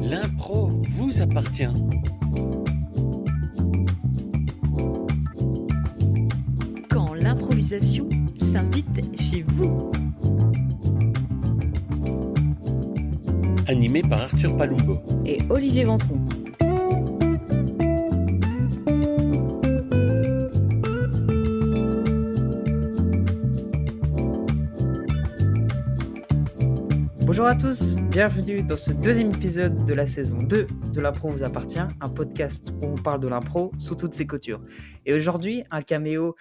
L'impro vous appartient. Quand l'improvisation s'invite chez vous. Animé par Arthur Palumbo. Et Olivier Ventron. Bonjour à tous, bienvenue dans ce deuxième épisode de la saison 2 de L'impro vous appartient, un podcast où on parle de l'impro sous toutes ses coutures. Et aujourd'hui, un caméo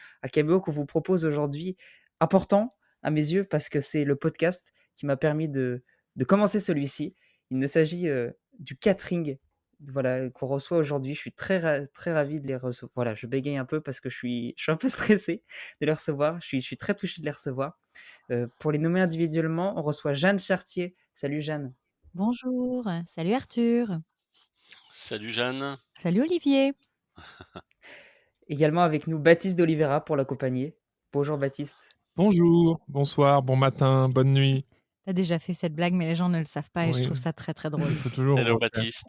qu'on vous propose aujourd'hui, important à mes yeux parce que c'est le podcast qui m'a permis de commencer celui-ci. Il ne s'agit du catering qu'on reçoit aujourd'hui. Je suis très ravi de les recevoir. Voilà, je bégaye un peu parce que je suis un peu stressé de les recevoir. Je suis très touché de les recevoir. Pour les nommer individuellement, on reçoit Jeanne Chartier. Salut Jeanne. Bonjour, salut Arthur. Salut Jeanne. Salut Olivier. Également avec nous Baptiste d'Oliveira pour l'accompagner. Bonjour Baptiste. Bonjour, bonsoir, bon matin, bonne nuit. T'as déjà fait cette blague, mais les gens ne le savent pas et je Oui. trouve ça très très drôle. Il faut toujours Hello refaire. Baptiste.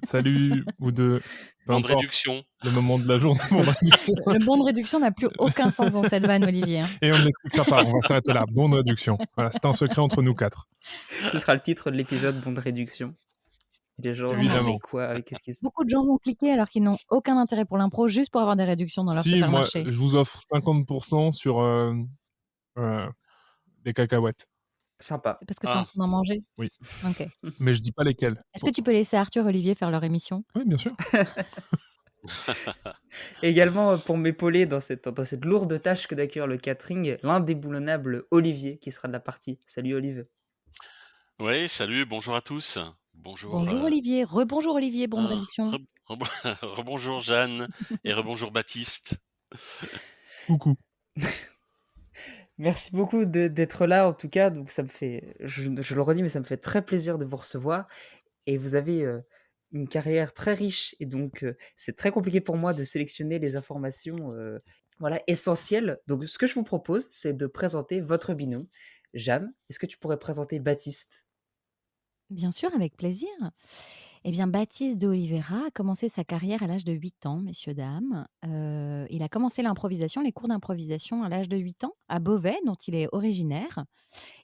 Salut, vous deux. Peu Bonne importe réduction. le moment de la journée. Bon de réduction. Le bon de réduction n'a plus aucun sens dans cette vanne, Olivier. Et on ne l'expliquera pas, on va s'arrêter là. Bonne réduction. Voilà, c'est un secret entre nous quatre. Ce sera le titre de l'épisode Bon de réduction. Et les gens se disent, Évidemment. mais quoi, qu'est-ce qui se passe? Beaucoup de gens vont cliquer alors qu'ils n'ont aucun intérêt pour l'impro juste pour avoir des réductions dans leur Si, moi, supermarché. je vous offre 50% sur des cacahuètes. Sympa. C'est parce que tu es en train d'en manger? Oui. Ok. Mais je dis pas lesquels. Est-ce que tu peux laisser Arthur et Olivier faire leur émission? Oui, bien sûr. Également pour m'épauler dans cette lourde tâche que d'accueillir le catering, l'indéboulonnable Olivier qui sera de la partie. Salut Olive. Oui, salut, bonjour à tous. Bonjour. Bonjour Olivier, rebonjour Olivier, bon de réduction. Rebonjour Jeanne et rebonjour Baptiste. Coucou. Merci beaucoup d'être là en tout cas. Donc ça me fait, je le redis, mais ça me fait très plaisir de vous recevoir. Et vous avez une carrière très riche et donc c'est très compliqué pour moi de sélectionner les informations essentielles. Donc ce que je vous propose, c'est de présenter votre binôme. Jeanne, est-ce que tu pourrais présenter Baptiste? Bien sûr, avec plaisir. Eh bien, Baptiste de Oliveira a commencé sa carrière à l'âge de 8 ans, messieurs, dames. Il a commencé l'improvisation, les cours d'improvisation à l'âge de 8 ans, à Beauvais, dont il est originaire.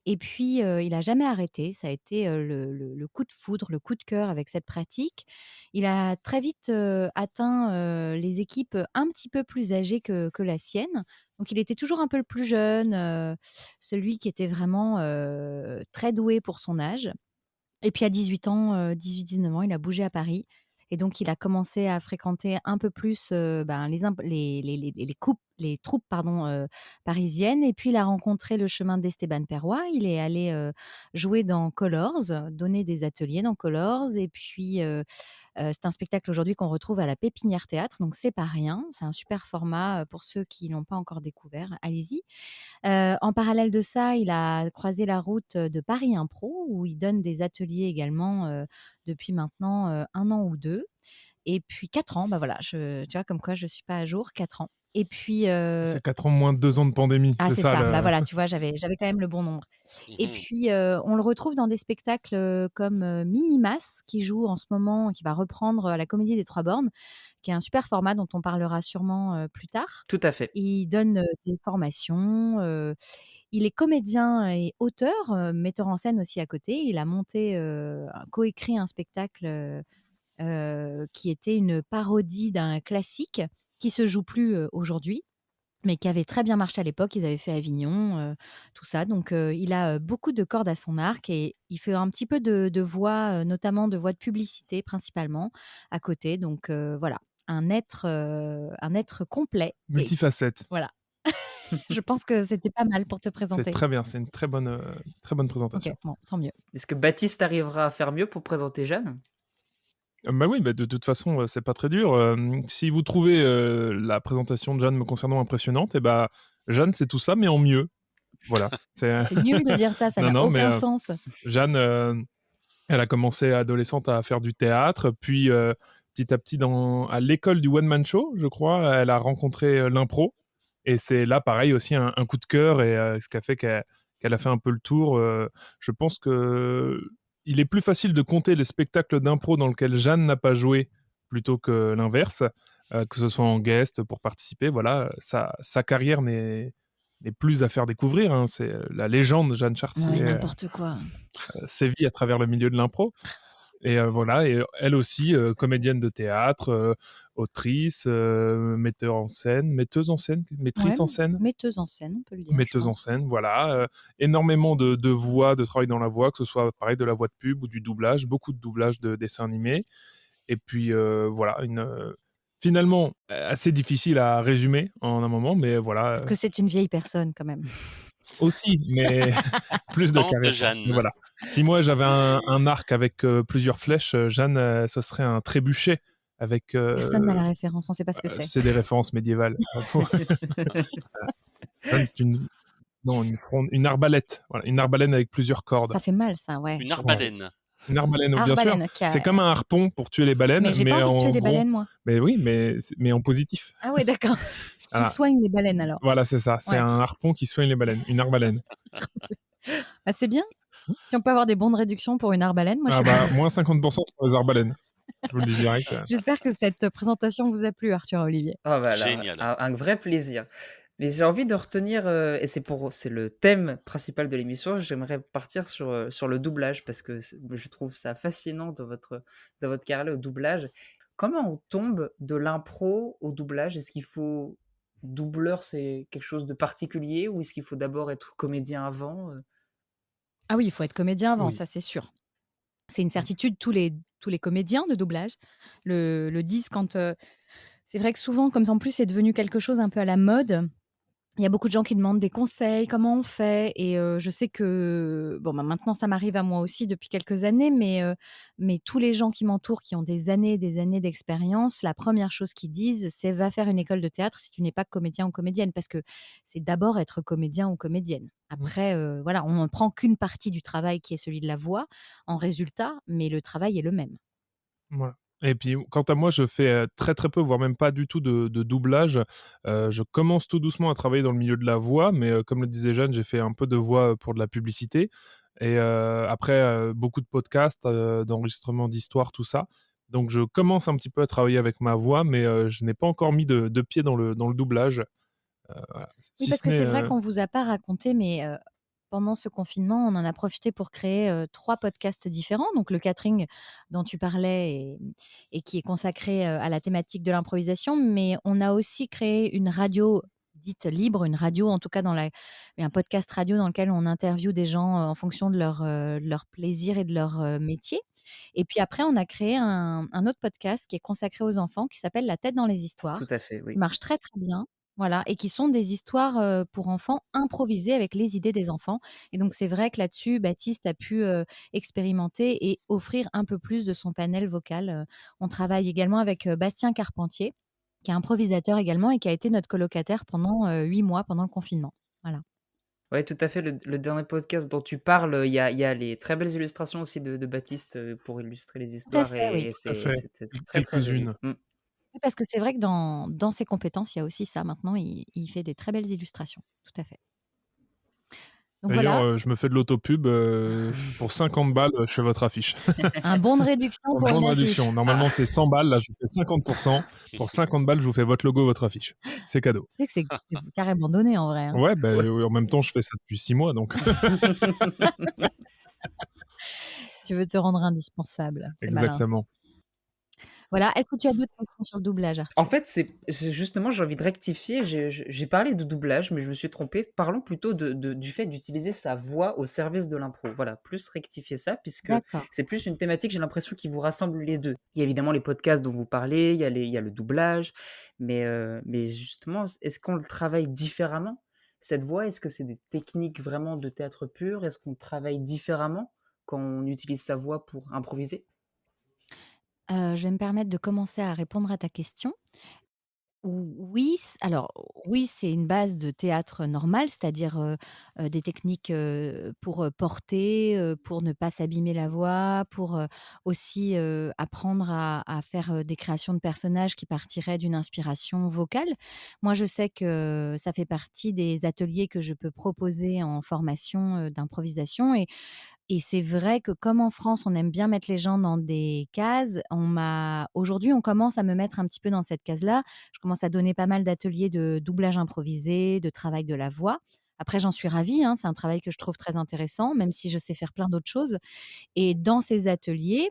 Et puis, il n'a jamais arrêté. Ça a été le coup de foudre, le coup de cœur avec cette pratique. Il a très vite atteint les équipes un petit peu plus âgées que la sienne. Donc, il était toujours un peu le plus jeune, celui qui était vraiment très doué pour son âge. Et puis à 18 ans, 18-19 ans, il a bougé à Paris et donc il a commencé à fréquenter un peu plus, les troupes parisiennes et puis il a rencontré le chemin d'Esteban Perrois. Il est allé, jouer dans Colors, donner des ateliers dans Colors et puis, c'est un spectacle aujourd'hui qu'on retrouve à la Pépinière Théâtre, donc c'est pas rien. C'est un super format, pour ceux qui l'ont pas encore découvert, allez-y. En parallèle de ça, il a croisé la route de Paris Impro où il donne des ateliers également, depuis maintenant, 1 an ou 2 et puis 4 ans, bah, voilà, tu vois comme quoi je suis pas à jour, 4 ans et puis, C'est 4 ans moins 2 ans de pandémie. ah c'est ça. ça, bah, voilà, tu vois, j'avais quand même le bon nombre et puis, on le retrouve dans des spectacles, comme, Minimas qui joue en ce moment, qui va reprendre à la Comédie des Trois Bornes, qui est un super format dont on parlera sûrement, plus tard. Tout à fait. Il donne, des formations, il est comédien et auteur, metteur en scène aussi à côté. Il a monté, coécrit un spectacle, qui était une parodie d'un classique qui se joue plus, aujourd'hui, mais qui avait très bien marché à l'époque. Ils avaient fait Avignon, tout ça. Donc, il a, beaucoup de cordes à son arc et il fait un petit peu de voix, notamment de voix de publicité principalement à côté. Donc, voilà, un être complet et Multifacette. voilà. Je pense que c'était pas mal pour te C'est présenter. très bien, c'est une très bonne présentation. OK, bon, tant mieux. Est-ce que Baptiste arrivera à faire mieux pour présenter Jeanne? Bah oui, de toute façon, c'est pas très dur. Si vous trouvez la présentation de Jeanne me concernant impressionnante, et bah, Jeanne, c'est tout ça, mais en mieux. Voilà. C'est nul de dire ça, ça n'a Non, aucun mais, sens. Jeanne, elle a commencé adolescente à faire du théâtre, puis petit à petit à l'école du one man show, je crois, elle a rencontré l'impro, et c'est là pareil aussi un coup de cœur et ce qui a fait qu'elle a fait un peu le tour. Je pense que il est plus facile de compter les spectacles d'impro dans lesquels Jeanne n'a pas joué plutôt que l'inverse, que ce soit en guest pour participer. Voilà, sa carrière n'est plus à faire découvrir. Hein. C'est la légende Jeanne Ouais, Chartier n'importe quoi. sévit à travers le milieu de l'impro. Et voilà, et elle aussi, comédienne de théâtre, autrice, metteuse en scène, Ouais, maîtrise en scène, metteuse en scène, on peut le dire, je metteuse en pense. scène, voilà. Énormément de voix, de travail dans la voix, que ce soit pareil de la voix de pub ou du doublage, beaucoup de doublage de dessins animés. Et puis voilà, finalement assez difficile à résumer en un moment, mais voilà, Parce que c'est une vieille personne quand même. aussi, mais plus de Tante charisme. Mais Jeanne. voilà. Si moi j'avais un arc avec plusieurs flèches, Jeanne, ce serait un trébuchet avec. Personne n'a la référence, on ne sait pas ce que c'est. C'est des références médiévales. Jeanne, c'est une arbalète. Voilà, une arbalète avec plusieurs cordes. Ça fait mal, ça, ouais. Une arbalène. Une arbalène, bien sûr. Arbalène, C'est comme un harpon pour tuer les baleines, Mais j'ai mais pas envie de tuer en des gros. baleines, moi. Mais oui, mais en positif. Ah ouais, d'accord. Qui Voilà. soigne les baleines alors. Voilà, c'est ça. C'est Ouais. un harpon qui soigne les baleines. Une arbalène. Ah, c'est bien. Si on peut avoir des bons de réduction pour une arbalène, moi je Ah suis bah, moins 50% sur les arbalènes. Je vous le dis direct. J'espère que cette présentation vous a plu, Arthur et Olivier. Oh, bah, alors, Génial. un vrai plaisir. Mais j'ai envie de retenir, et c'est le thème principal de l'émission, j'aimerais partir sur le doublage parce que je trouve ça fascinant dans votre carrière au doublage. Comment on tombe de l'impro au doublage? Est-ce qu'il faut doubleur, c'est quelque chose de particulier ou est-ce qu'il faut d'abord être comédien avant? Ah oui, il faut être comédien avant, Oui. ça c'est sûr. C'est une certitude, tous les comédiens de doublage le disent quand. C'est vrai que souvent, comme en plus c'est devenu quelque chose un peu à la mode, il y a beaucoup de gens qui demandent des conseils, comment on fait? Et je sais que bon, bah, maintenant ça m'arrive à moi aussi depuis quelques années, mais tous les gens qui m'entourent, qui ont des années d'expérience, la première chose qu'ils disent, c'est: «Va faire une école de théâtre si tu n'es pas comédien ou comédienne», parce que c'est d'abord être comédien ou comédienne. Après, voilà, on ne prend qu'une partie du travail qui est celui de la voix en résultat, mais le travail est le même. Voilà. Et puis, quant à moi, je fais très très peu, voire même pas du tout de doublage. Je commence tout doucement à travailler dans le milieu de la voix, mais comme le disait Jeanne, j'ai fait un peu de voix pour de la publicité. Et après, beaucoup de podcasts, d'enregistrements d'histoires, tout ça. Donc, je commence un petit peu à travailler avec ma voix, mais je n'ai pas encore mis de pied dans le doublage. Voilà. Oui, Si parce ce que c'est n'est. vrai qu'on vous a pas raconté, mais pendant ce confinement, on en a profité pour créer 3 podcasts différents. Donc le catering dont tu parlais et qui est consacré, à la thématique de l'improvisation, mais on a aussi créé une radio dite libre, une radio en tout cas un podcast radio dans lequel on interviewe des gens, en fonction de leur plaisir et de leur, métier. Et puis après, on a créé un autre podcast qui est consacré aux enfants qui s'appelle «La tête dans les Tout histoires», à fait, qui oui. marche très, très bien. Voilà, et qui sont des histoires, pour enfants improvisées avec les idées des enfants. Et donc c'est vrai que là-dessus, Baptiste a pu, expérimenter et offrir un peu plus de son panel vocal. On travaille également avec, Bastien Carpentier, qui est improvisateur également et qui a été notre colocataire pendant, 8 mois pendant le confinement. Voilà. Ouais, tout à fait. Le dernier podcast dont tu parles, il y a les très belles illustrations aussi de Baptiste, pour illustrer les Tout à histoires fait, oui. et Tout à fait. c'est très, très joli. Quelques-unes. Mmh. Oui, parce que c'est vrai que dans ses compétences, il y a aussi ça. Maintenant, il fait des très belles illustrations. Tout à fait. Donc D'ailleurs, voilà, je me fais de l'autopub. Pour 50 balles, je fais votre affiche. un bon de réduction En pour bonne une affiche. réduction. Normalement, c'est 100 balles. Là, je vous fais 50%. Pour 50 balles, je vous fais votre logo, votre affiche. C'est cadeau. Tu sais que c'est carrément donné en vrai, hein. Ouais, bah, Ouais. en même temps, je fais ça depuis 6 mois, donc Tu veux te rendre indispensable, c'est malin. exactement. Voilà, est-ce que tu as d'autres questions sur le doublage, Arthur? En fait, c'est justement, j'ai envie de rectifier. J'ai parlé de doublage, mais je me suis trompé. Parlons plutôt du fait d'utiliser sa voix au service de l'impro. Voilà, plus rectifier ça, puisque D'accord. c'est plus une thématique, j'ai l'impression, qui vous rassemble les deux. Il y a évidemment les podcasts dont vous parlez, il y a le doublage, mais justement, est-ce qu'on le travaille différemment, cette voix? Est-ce que c'est des techniques vraiment de théâtre pur? Est-ce qu'on travaille différemment quand on utilise sa voix pour improviser? Je vais me permettre de commencer à répondre à ta question. Oui, oui, c'est une base de théâtre normal, c'est-à-dire, des techniques, pour, porter, pour ne pas s'abîmer la voix, pour, aussi, apprendre à faire, des créations de personnages qui partiraient d'une inspiration vocale. Moi, je sais que ça fait partie des ateliers que je peux proposer en formation, d'improvisation. Et Et c'est vrai que comme en France, on aime bien mettre les gens dans des cases, aujourd'hui, on commence à me mettre un petit peu dans cette case-là. Je commence à donner pas mal d'ateliers de doublage improvisé, de travail de la voix. Après, j'en suis ravie, hein, c'est un travail que je trouve très intéressant, même si je sais faire plein d'autres choses. Et dans ces ateliers,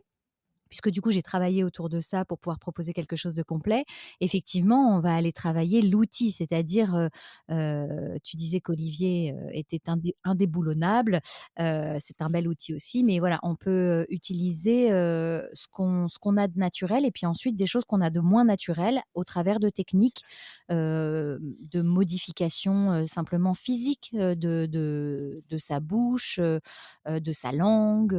puisque du coup, j'ai travaillé autour de ça pour pouvoir proposer quelque chose de complet. Effectivement, on va aller travailler l'outil, c'est-à-dire, tu disais qu'Olivier, était indéboulonnable, c'est un bel outil aussi, mais voilà, on peut utiliser, ce qu'on a de naturel et puis ensuite des choses qu'on a de moins naturelles au travers de techniques, de modification, simplement physique, de sa bouche, de sa langue,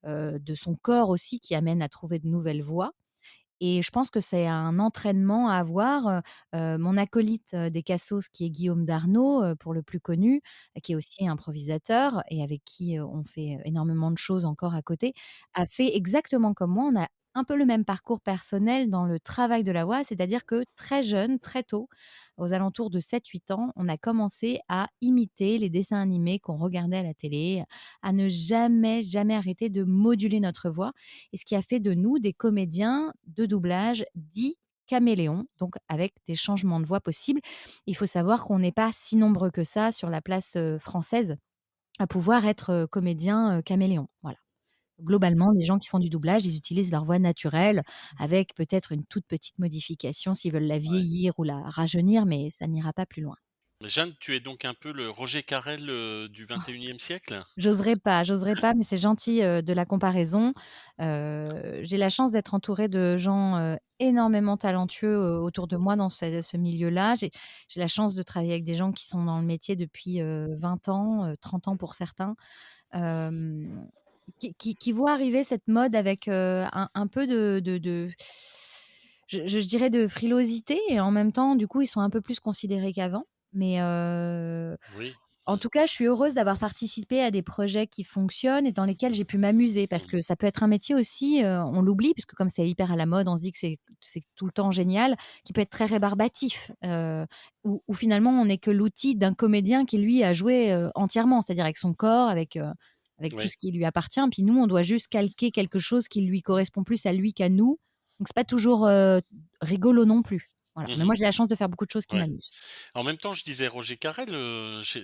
de son corps aussi qui amène à trouver de nouvelles voies. Et je pense que c'est un entraînement à avoir. Mon acolyte, des Cassos qui est Guillaume Darnaud, pour le plus connu, qui est aussi improvisateur et avec qui, on fait énormément de choses encore à côté, a fait exactement comme moi. On a un peu le même parcours personnel dans le travail de la voix, c'est-à-dire que très jeune, très tôt, aux alentours de 7-8 ans, on a commencé à imiter les dessins animés qu'on regardait à la télé, à ne jamais, jamais arrêter de moduler notre voix et ce qui a fait de nous des comédiens de doublage dits caméléons, donc avec des changements de voix possibles. Il faut savoir qu'on n'est pas si nombreux que ça sur la place, française à pouvoir être, comédien, caméléon. Voilà. Globalement, les gens qui font du doublage, ils utilisent leur voix naturelle avec peut-être une toute petite modification s'ils veulent la Ouais. vieillir ou la rajeunir, mais ça n'ira pas plus loin. Jeanne, tu es donc un peu le Roger Carrel, du 21e siècle? J'oserais pas, mais c'est gentil, de la comparaison. J'ai la chance d'être entourée de gens, énormément talentueux, autour de moi dans ce milieu-là. J'ai la chance de travailler avec des gens qui sont dans le métier depuis, 20 ans, 30 ans pour certains, hem, qui voient arriver cette mode avec, un peu de je dirais de frilosité et en même temps, du coup, ils sont un peu plus considérés qu'avant. Mais, Oui. en tout cas, je suis heureuse d'avoir participé à des projets qui fonctionnent et dans lesquels j'ai pu m'amuser parce Mmh. que ça peut être un métier aussi, on l'oublie puisque comme c'est hyper à la mode, on se dit que c'est tout le temps génial, qui peut être très rébarbatif, où finalement on n'est que l'outil d'un comédien qui lui a joué, entièrement, c'est-à-dire avec son corps, avec tout Oui. ce qui lui appartient. Puis nous, on doit juste calquer quelque chose qui lui correspond plus à lui qu'à nous. Donc c'est pas toujours, rigolo non plus. Voilà, mais Mmh. moi j'ai la chance de faire beaucoup de choses qui Ouais. m'amusent. En même temps, je disais Roger Carrel,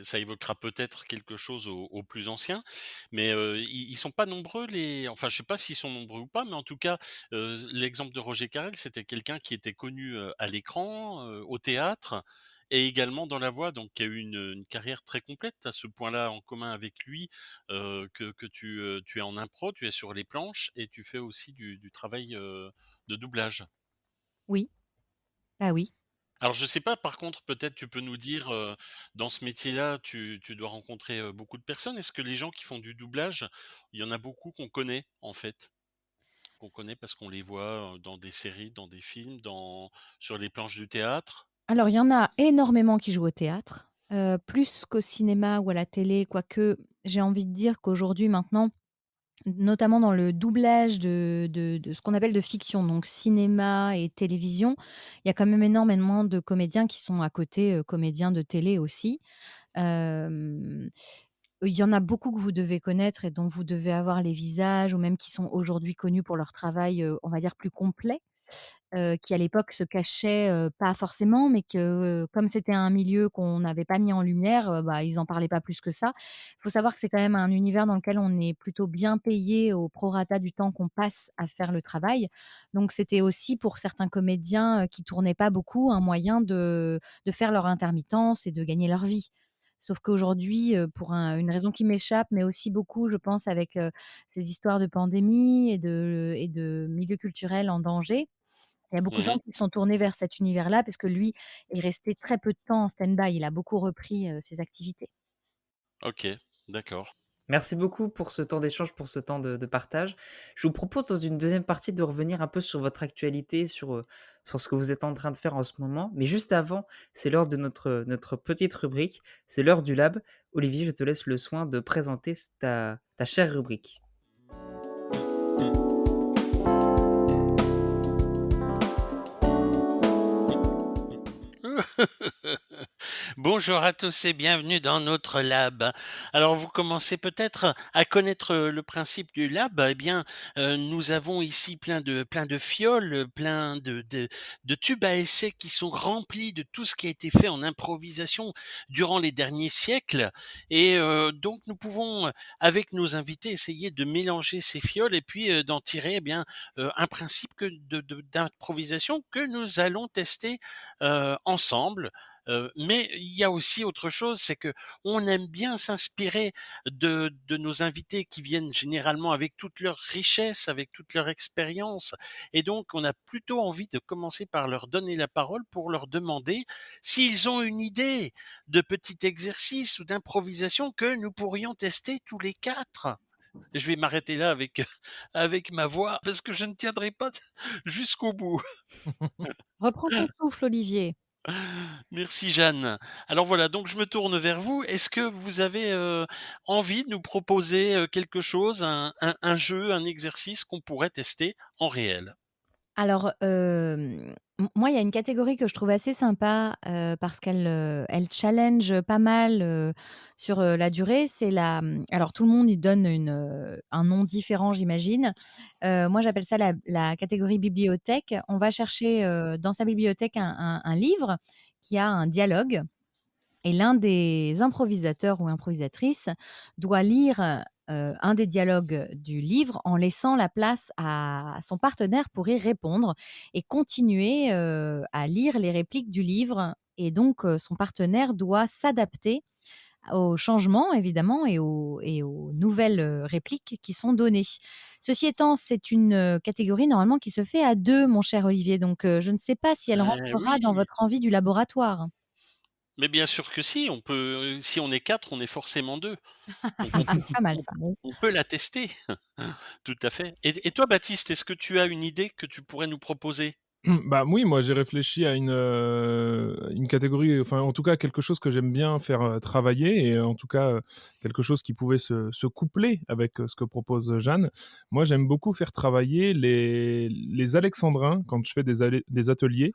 ça évoquera peut-être quelque chose aux plus anciens, mais ils sont pas nombreux enfin, je sais pas s'ils sont nombreux ou pas, mais en tout cas, l'exemple de Roger Carrel, c'était quelqu'un qui était connu, à l'écran, au théâtre et également dans la voix, donc qui a eu une carrière très complète. Tu as ce point-là en commun avec lui, que tu es en impro, tu es sur les planches et tu fais aussi du travail, de doublage. Oui, bah oui. Alors je sais pas, par contre, peut-être tu peux nous dire, dans ce métier-là, tu dois rencontrer, beaucoup de personnes. Est-ce que les gens qui font du doublage, il y en a beaucoup qu'on connaît, en fait? Qu'on connaît parce qu'on les voit, dans des séries, dans des films, sur les planches du théâtre? Alors, il y en a énormément qui jouent au théâtre, plus qu'au cinéma ou à la télé, quoique j'ai envie de dire qu'aujourd'hui maintenant, notamment dans le doublage de ce qu'on appelle de fiction, donc cinéma et télévision, il y a quand même énormément de comédiens qui sont à côté, comédiens de télé aussi. Hem, il y en a beaucoup que vous devez connaître et dont vous devez avoir les visages ou même qui sont aujourd'hui connus pour leur travail, on va dire plus complet. Qui à l'époque se cachaient, pas forcément, mais que, comme c'était un milieu qu'on n'avait pas mis en lumière, bah, ils en parlaient pas plus que ça. Il faut savoir que c'est quand même un univers dans lequel on est plutôt bien payé au prorata du temps qu'on passe à faire le travail. Donc c'était aussi pour certains comédiens, qui tournaient pas beaucoup, un moyen de faire leur intermittence et de gagner leur vie. Sauf qu'aujourd'hui, pour une raison qui m'échappe, mais aussi beaucoup, je pense, avec, ces histoires de pandémie et de milieux culturels en danger, il y a beaucoup de gens Mmh. qui se sont tournés vers cet univers-là parce que lui est resté très peu de temps en stand-by. Il a beaucoup repris, ses activités. OK, d'accord. Merci beaucoup pour ce temps d'échange, pour ce temps de partage. Je vous propose dans une deuxième partie de revenir un peu sur votre actualité, sur ce que vous êtes en train de faire en ce moment. Mais juste avant, c'est l'heure de notre petite rubrique, c'est l'heure du lab. Olivier, je te laisse le soin de présenter ta chère rubrique. Bonjour à tous et bienvenue dans notre lab. Alors vous commencez peut-être à connaître le principe du lab. Eh bien, nous avons ici plein de fioles, plein de tubes à essai qui sont remplis de tout ce qui a été fait en improvisation durant les derniers siècles. Et donc nous pouvons, avec nos invités, essayer de mélanger ces fioles et puis d'en tirer un principe d'improvisation que nous allons tester ensemble. Mais il y a aussi autre chose, c'est que on aime bien s'inspirer de nos invités qui viennent généralement avec toute leur richesse, avec toute leur expérience et donc on a plutôt envie de commencer par leur donner la parole pour leur demander s'ils ont une idée de petit exercice ou d'improvisation que nous pourrions tester tous les 4. Je vais m'arrêter là avec avec ma voix parce que je ne tiendrai pas jusqu'au bout. Reprends ton souffle, Olivier. Merci Jeanne. Alors voilà, donc je me tourne vers vous. Est-ce que vous avez, envie de nous proposer, quelque chose, un jeu, un exercice qu'on pourrait tester en réel? Alors, moi, il y a une catégorie que je trouve assez sympa, parce elle challenge pas mal, sur, la durée. Alors tout le monde y donne un nom différent, j'imagine. Moi, j'appelle ça la catégorie bibliothèque. On va chercher, dans sa bibliothèque un livre qui a un dialogue et l'un des improvisateurs ou improvisatrices doit lire, un des dialogues du livre en laissant la place à son partenaire pour y répondre et continuer, à lire les répliques du livre et donc son partenaire doit s'adapter aux changements évidemment et aux nouvelles, répliques qui sont données. Ceci étant, c'est une, catégorie normalement qui se fait à 2, mon cher Olivier, donc je ne sais pas si elle rentrera dans Oui, votre envie du laboratoire. mais bien sûr que si, on peut, si on est 4, on est forcément 2. Donc on C'est pas mal ça. on peut la tester. Tout à fait. Et toi Baptiste, est-ce que tu as une idée que tu pourrais nous proposer? Bah, oui, moi j'ai réfléchi à une catégorie, enfin en tout cas quelque chose que j'aime bien faire, travailler et en tout cas, quelque chose qui pouvait se coupler avec, ce que propose Jeanne. Moi j'aime beaucoup faire travailler les alexandrins quand je fais des ateliers,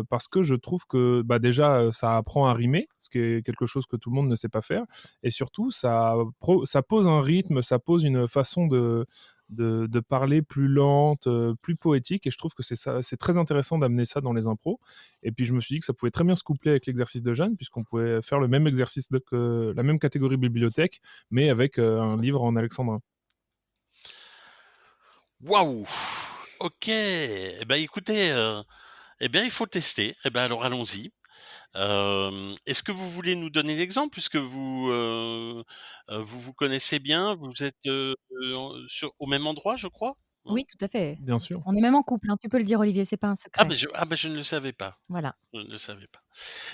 parce que je trouve que, bah, déjà, ça apprend à rimer, ce qui est quelque chose que tout le monde ne sait pas faire et surtout ça pose un rythme, ça pose une façon de parler plus lente, plus poétique et je trouve que c'est très intéressant d'amener ça dans les impros et puis je me suis dit que ça pouvait très bien se coupler avec l'exercice de Jeanne puisqu'on pouvait faire le même exercice que la même catégorie bibliothèque mais avec, un livre en alexandrin. Waouh! OK. Eh ben, écoutez, eh bien, il faut tester. Eh ben, alors allons-y. Est-ce que vous voulez nous donner l'exemple puisque vous vous connaissez bien? Vous êtes, au même endroit, je crois? Hein? Oui, tout à fait. Bien sûr. On est même en couple, hein, tu peux le dire Olivier, c'est pas un secret. Je ne le savais pas. Voilà. Je ne le savais pas.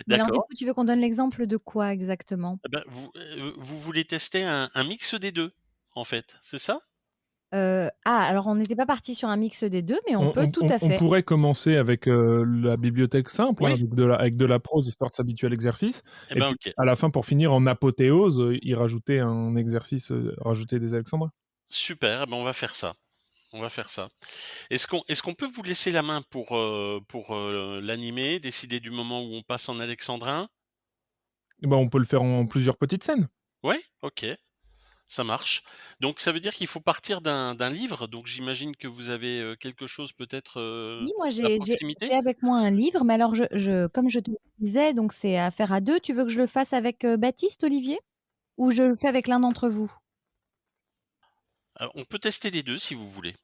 Mais alors du D'accord. coup, tu veux qu'on donne l'exemple de quoi exactement? Eh ben, vous voulez tester un mix des 2, en fait, c'est ça? Alors on n'était pas parti sur un mix des 2, mais on On peut on tout on à on fait. pourrait commencer avec, la bibliothèque simple, hein, Oui? avec de la prose histoire de s'habituer à l'exercice Eh et ben, puis OK. à la fin pour finir en apothéose, y rajouter un exercice, rajouter des alexandrins. Super, eh ben, on va faire ça. On va faire ça. Est-ce qu'on peut vous laisser la main pour, l'animer, décider du moment où on passe en alexandrin? Bah, on peut le faire en plusieurs petites scènes. Ouais? OK, ça marche. Donc ça veut dire qu'il faut partir d'un livre, donc j'imagine que vous avez, quelque chose peut-être, Oui, moi à j'ai proximité? avec moi un livre, mais alors comme je te le disais, donc c'est à faire à 2. Tu veux que je le fasse avec, Baptiste, Olivier? Ou je le fais avec l'un d'entre vous? On peut tester les 2 si vous voulez.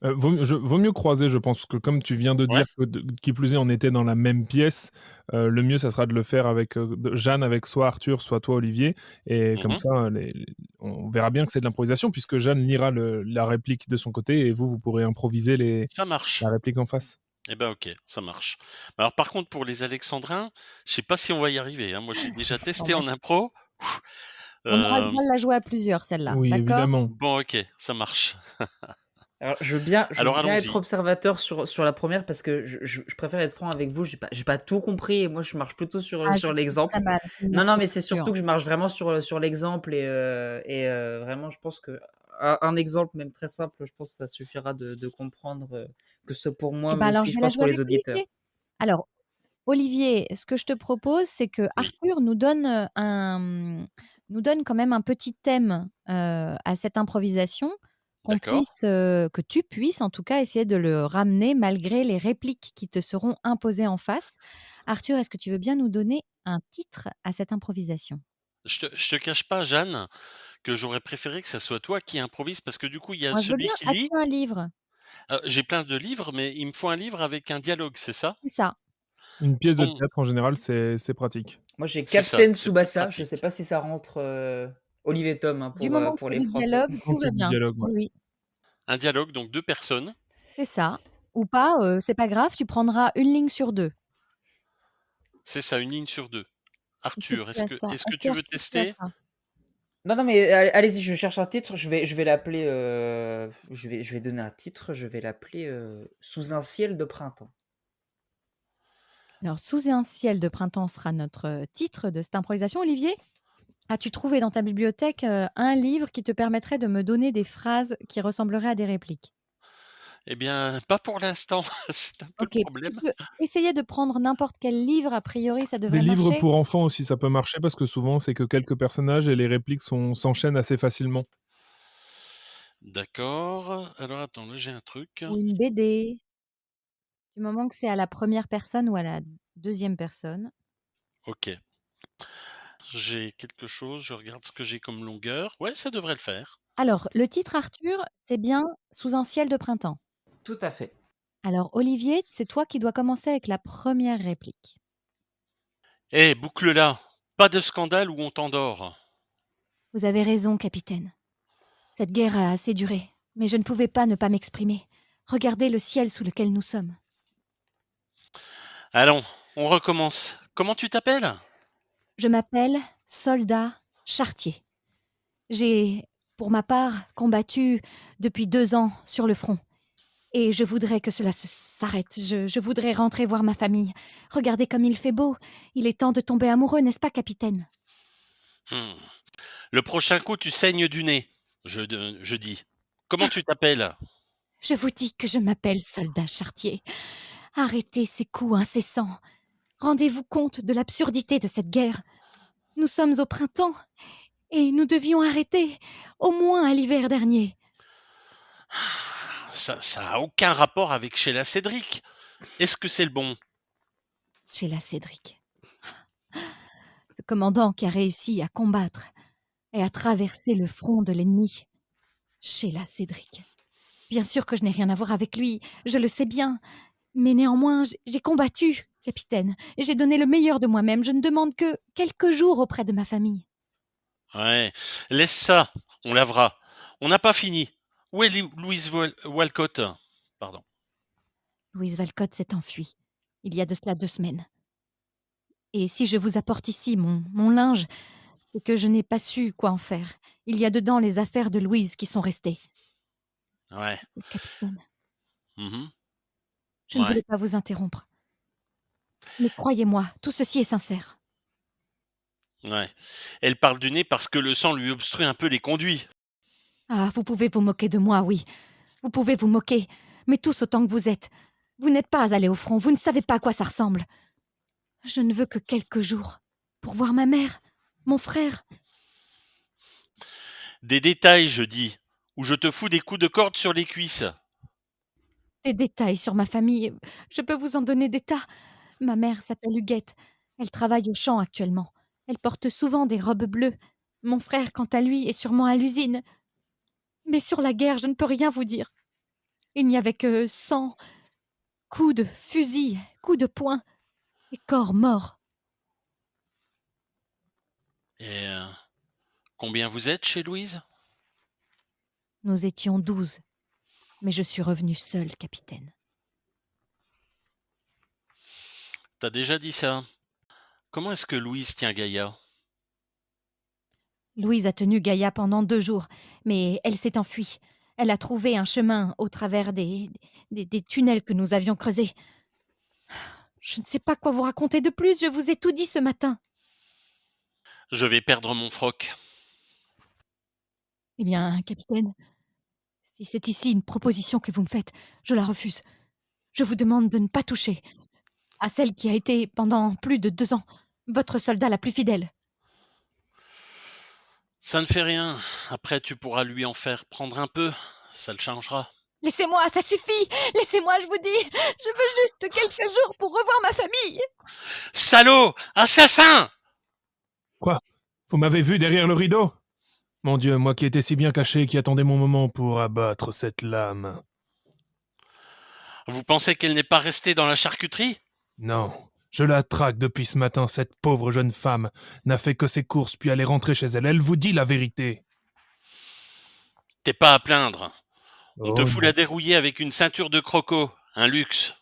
Vaut mieux croiser, je pense, parce que comme tu viens de Ouais? dire que qui plus est, on était dans la même pièce, le mieux, ça sera de le faire avec, Jeanne avec soit Arthur, soit toi, Olivier et comme Mmh. ça, on verra bien que c'est de l'improvisation puisque Jeanne lira la réplique de son côté et vous pourrez improviser Ça marche. la réplique en face. Eh ben, OK, ça marche. Alors par contre pour les alexandrins, je sais pas si on va y arriver, hein. Moi j'ai déjà testé Ouais. en impro. On aura le Hem, droit de la jouer à plusieurs celle-là, Oui, d'accord? évidemment. bon OK, ça marche. Alors, je veux Alors bien être allons-y. observateur sur la première parce que je préfère être franc avec vous, j'ai pas tout compris et moi je marche plutôt sur, Ah, je sur trouve très l'exemple. mal, c'est une Non, non, mais c'est improvisation. surtout que je marche vraiment sur l'exemple et vraiment je pense qu'un exemple même très simple, je pense que ça suffira de comprendre, que ce pour moi, Eh ben, même alors si je je vais la pense jouer pour les avec auditeurs. Olivier. Alors Olivier, ce que je te propose, c'est que Oui, Arthur nous donne quand même un petit thème, à cette improvisation, d'accord. que tu puisses en tout cas essayer de le ramener malgré les répliques qui te seront imposées en face. Arthur, est-ce que tu veux bien nous donner un titre à cette improvisation? Je te cache pas, Jeanne, que j'aurais préféré que ça soit toi qui improvise parce que du coup, il y a Moi, je veux celui bien. qui lit. As-tu un livre? J'ai plein de livres, mais il me faut un livre avec un dialogue, c'est ça? C'est ça. Une pièce de Bon, théâtre, en général, c'est pratique. Moi, j'ai c'est ça, Captain c'est plus Tsubasa. Je sais pratique. pas si ça rentre Olivier Tom hein, Du moment pour qu'il y a les du Français. dialogue, Tant tout qu'il y va a du bien. dialogue, ouais. Oui, oui, Un dialogue, donc 2 personnes. c'est ça. Ou pas, c'est pas grave, tu prendras une ligne sur 2. C'est ça, une ligne sur 2. Est-ce que Arthur, tu as ça? est-ce que Est-ce que tu veux Arthur, tu as tester? ça? Non, non, mais allez-y, je cherche un titre. Je vais l'appeler. Je vais donner un titre. Je vais l'appeler Sous un ciel de printemps. Alors, Sous un ciel de printemps sera notre titre de cette improvisation. Olivier, as-tu trouvé dans ta bibliothèque un livre qui te permettrait de me donner des phrases qui ressembleraient à des répliques? Eh bien, pas pour l'instant, c'est un peu le Ok, tu problème. peux essayer de prendre n'importe quel livre, a priori ça Des devrait livres marcher. pour enfants aussi, ça peut marcher parce que souvent, c'est que quelques personnages et les répliques s'enchaînent assez facilement. D'accord, alors attends, là j'ai un truc. Ou une BD, du moment que c'est à la première personne ou à la deuxième personne. OK. J'ai quelque chose, je regarde ce que j'ai comme longueur. Ouais, ça devrait le faire. Alors, le titre Arthur, c'est bien Sous un ciel de printemps. Tout à fait. Alors, Olivier, c'est toi qui dois commencer avec la première réplique. Eh, boucle-la! Pas de scandale ou on t'endort. Vous avez raison, capitaine. Cette guerre a assez duré, mais je ne pouvais pas ne pas m'exprimer. Regardez le ciel sous lequel nous sommes. Allons, on recommence. Comment tu t'appelles? Je m'appelle Soldat Chartier. J'ai, pour ma part, combattu depuis 2 ans sur le front. Et je voudrais que cela s'arrête. Je voudrais rentrer voir ma famille. Regardez comme il fait beau. Il est temps de tomber amoureux, n'est-ce pas, capitaine? Hmm. Le prochain coup, tu saignes du nez. Je dis. Comment tu t'appelles? Je vous dis que je m'appelle Soldat Chartier. Arrêtez ces coups incessants. Rendez-vous compte de l'absurdité de cette guerre. Nous sommes au printemps et nous devions arrêter, au moins à l'hiver dernier. Ça a aucun rapport avec Sheila Cédric. Est-ce que c'est le bon? Sheila Cédric. Ce commandant qui a réussi à combattre et à traverser le front de l'ennemi. Sheila Cédric. Bien sûr que je n'ai rien à voir avec lui, je le sais bien. Mais néanmoins, j'ai combattu, capitaine, et j'ai donné le meilleur de moi-même. Je ne demande que quelques jours auprès de ma famille. Ouais, laisse ça, on lavera. On n'a pas fini. Où est Louise Walcott? Pardon. Louise Valcott s'est enfuie, il y a de cela 2 semaines. Et si je vous apporte ici mon linge, c'est que je n'ai pas su quoi en faire. Il y a dedans les affaires de Louise qui sont restées. Ouais. Capitaine, Mhm. je ne Ouais. voulais pas vous interrompre. Mais croyez-moi, tout ceci est sincère. Ouais. Elle parle du nez parce que le sang lui obstrue un peu les conduits. Ah, vous pouvez vous moquer de moi, oui. Vous pouvez vous moquer, mais tous autant que vous êtes. Vous n'êtes pas allés au front, vous ne savez pas à quoi ça ressemble. Je ne veux que quelques jours pour voir ma mère, mon frère. Des détails, je dis, ou je te fous des coups de corde sur les cuisses. Des détails sur ma famille, je peux vous en donner des tas. Ma mère s'appelle Huguette. Elle travaille au champ actuellement. Elle porte souvent des robes bleues. Mon frère, quant à lui, est sûrement à l'usine. Mais sur la guerre, je ne peux rien vous dire. Il n'y avait que sang, coups de fusil, coups de poing et corps morts. Et combien vous êtes chez Louise? Nous étions 12, mais je suis revenu seul, capitaine. T'as déjà dit ça. Comment est-ce que Louise tient Gaïa? Louise a tenu Gaïa pendant 2 jours, mais elle s'est enfuie. Elle a trouvé un chemin au travers des tunnels que nous avions creusés. Je ne sais pas quoi vous raconter de plus, je vous ai tout dit ce matin. Je vais perdre mon froc. Eh bien, capitaine, si c'est ici une proposition que vous me faites, je la refuse. Je vous demande de ne pas toucher à celle qui a été, pendant plus de 2 ans, votre soldat la plus fidèle. Ça ne fait rien. Après, tu pourras lui en faire prendre un peu. Ça le changera. Laissez-moi, ça suffit. Laissez-moi, je vous dis. Je veux juste quelques jours pour revoir ma famille. Salaud! Assassin! Quoi? Vous m'avez vu derrière le rideau? Mon Dieu, moi qui étais si bien caché, qui attendais mon moment pour abattre cette lame. Vous pensez qu'elle n'est pas restée dans la charcuterie? Non, je la traque depuis ce matin, cette pauvre jeune femme n'a fait que ses courses puis elle est rentrée chez elle. Elle vous dit la vérité. T'es pas à plaindre. On te Oh fout non, la dérouiller avec une ceinture de croco. Un luxe.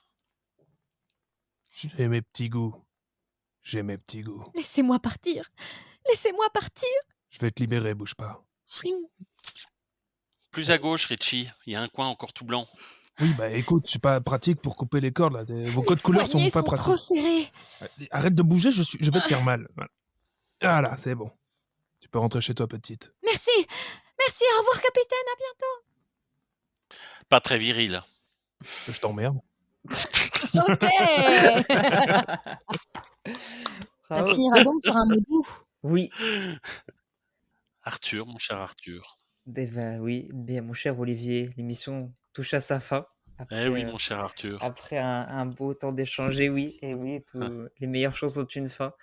j'ai mes petits goûts. J'ai mes petits goûts. Laissez-moi partir. Laissez-moi partir. Je vais te libérer, bouge pas. Plus à gauche, Richie. Il y a un coin encore tout blanc. Oui, bah écoute, je suis pas pratique pour couper les cordes là. Vos codes couleurs sont Poignets pas sont trop pratiques. serrés. Arrête de bouger, je vais te faire mal. Voilà, c'est bon. Tu peux rentrer chez toi, petite. Merci. Merci, au revoir, capitaine. À bientôt. Pas très viril. Je t'emmerde. Ok. Ça Bravo. finira donc sur un mot doux. Oui, Arthur, mon cher Arthur. oui, bien, mon cher Olivier, l'émission touche à sa fin. Eh oui, Après, mon cher Arthur. après un beau temps d'échanger, oui, et oui, les meilleures choses ont une fin.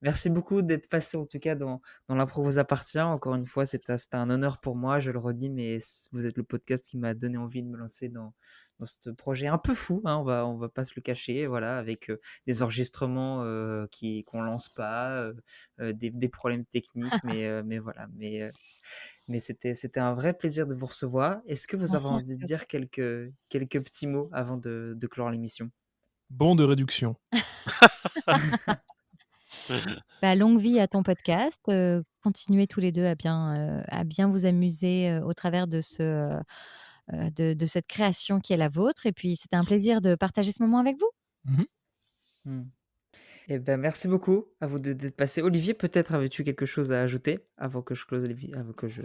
Merci beaucoup d'être passé en tout cas dans l'impro vous appartient. Encore une fois, c'était un honneur pour moi, je le redis, mais vous êtes le podcast qui m'a donné envie de me lancer dans ce projet un peu fou, hein, on va pas se le cacher, voilà, avec des enregistrements qu'on lance pas, des problèmes techniques, mais voilà. Mais c'était un vrai plaisir de vous recevoir. Est-ce que vous avez Bien envie de sûr. dire quelques petits mots avant de clore l'émission? Bon de réduction. Bah, longue vie à ton podcast. Continuez tous les deux à bien vous amuser au travers de cette création qui est la vôtre. Et puis, c'était un plaisir de partager ce moment avec vous. Mhm. Hmm. Eh ben, merci beaucoup à vous d'être passé. Olivier, peut-être avais-tu quelque chose à ajouter avant que je avant que je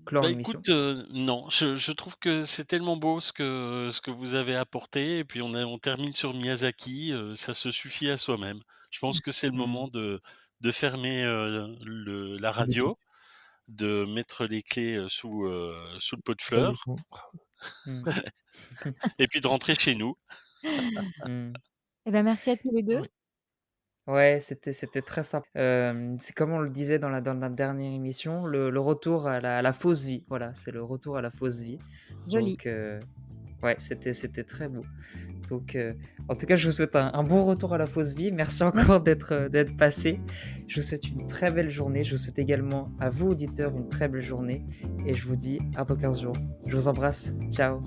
clore Bah l'émission? écoute, non, je trouve que c'est tellement beau ce que vous avez apporté et puis on termine sur Miyazaki, ça se suffit à soi-même. Je pense que c'est le Hmm. moment de fermer, la La boutique. radio, de mettre les clés, sous le pot de Là, fleurs ils sont- Hmm. Presque. et puis de rentrer chez nous. Hmm. Eh ben, merci à tous les deux. Oui. Ouais, c'était très sympa. C'est comme on le disait dans la dernière émission, le retour à la fausse vie. Voilà, c'est le retour à la fausse vie. Joli. Donc, ouais, c'était très beau. Donc, en tout cas, je vous souhaite un bon retour à la fausse vie. Merci encore d'être passé. Je vous souhaite une très belle journée. Je vous souhaite également à vous, auditeurs, une très belle journée. Et je vous dis à dans 15 jours. Je vous embrasse. Ciao.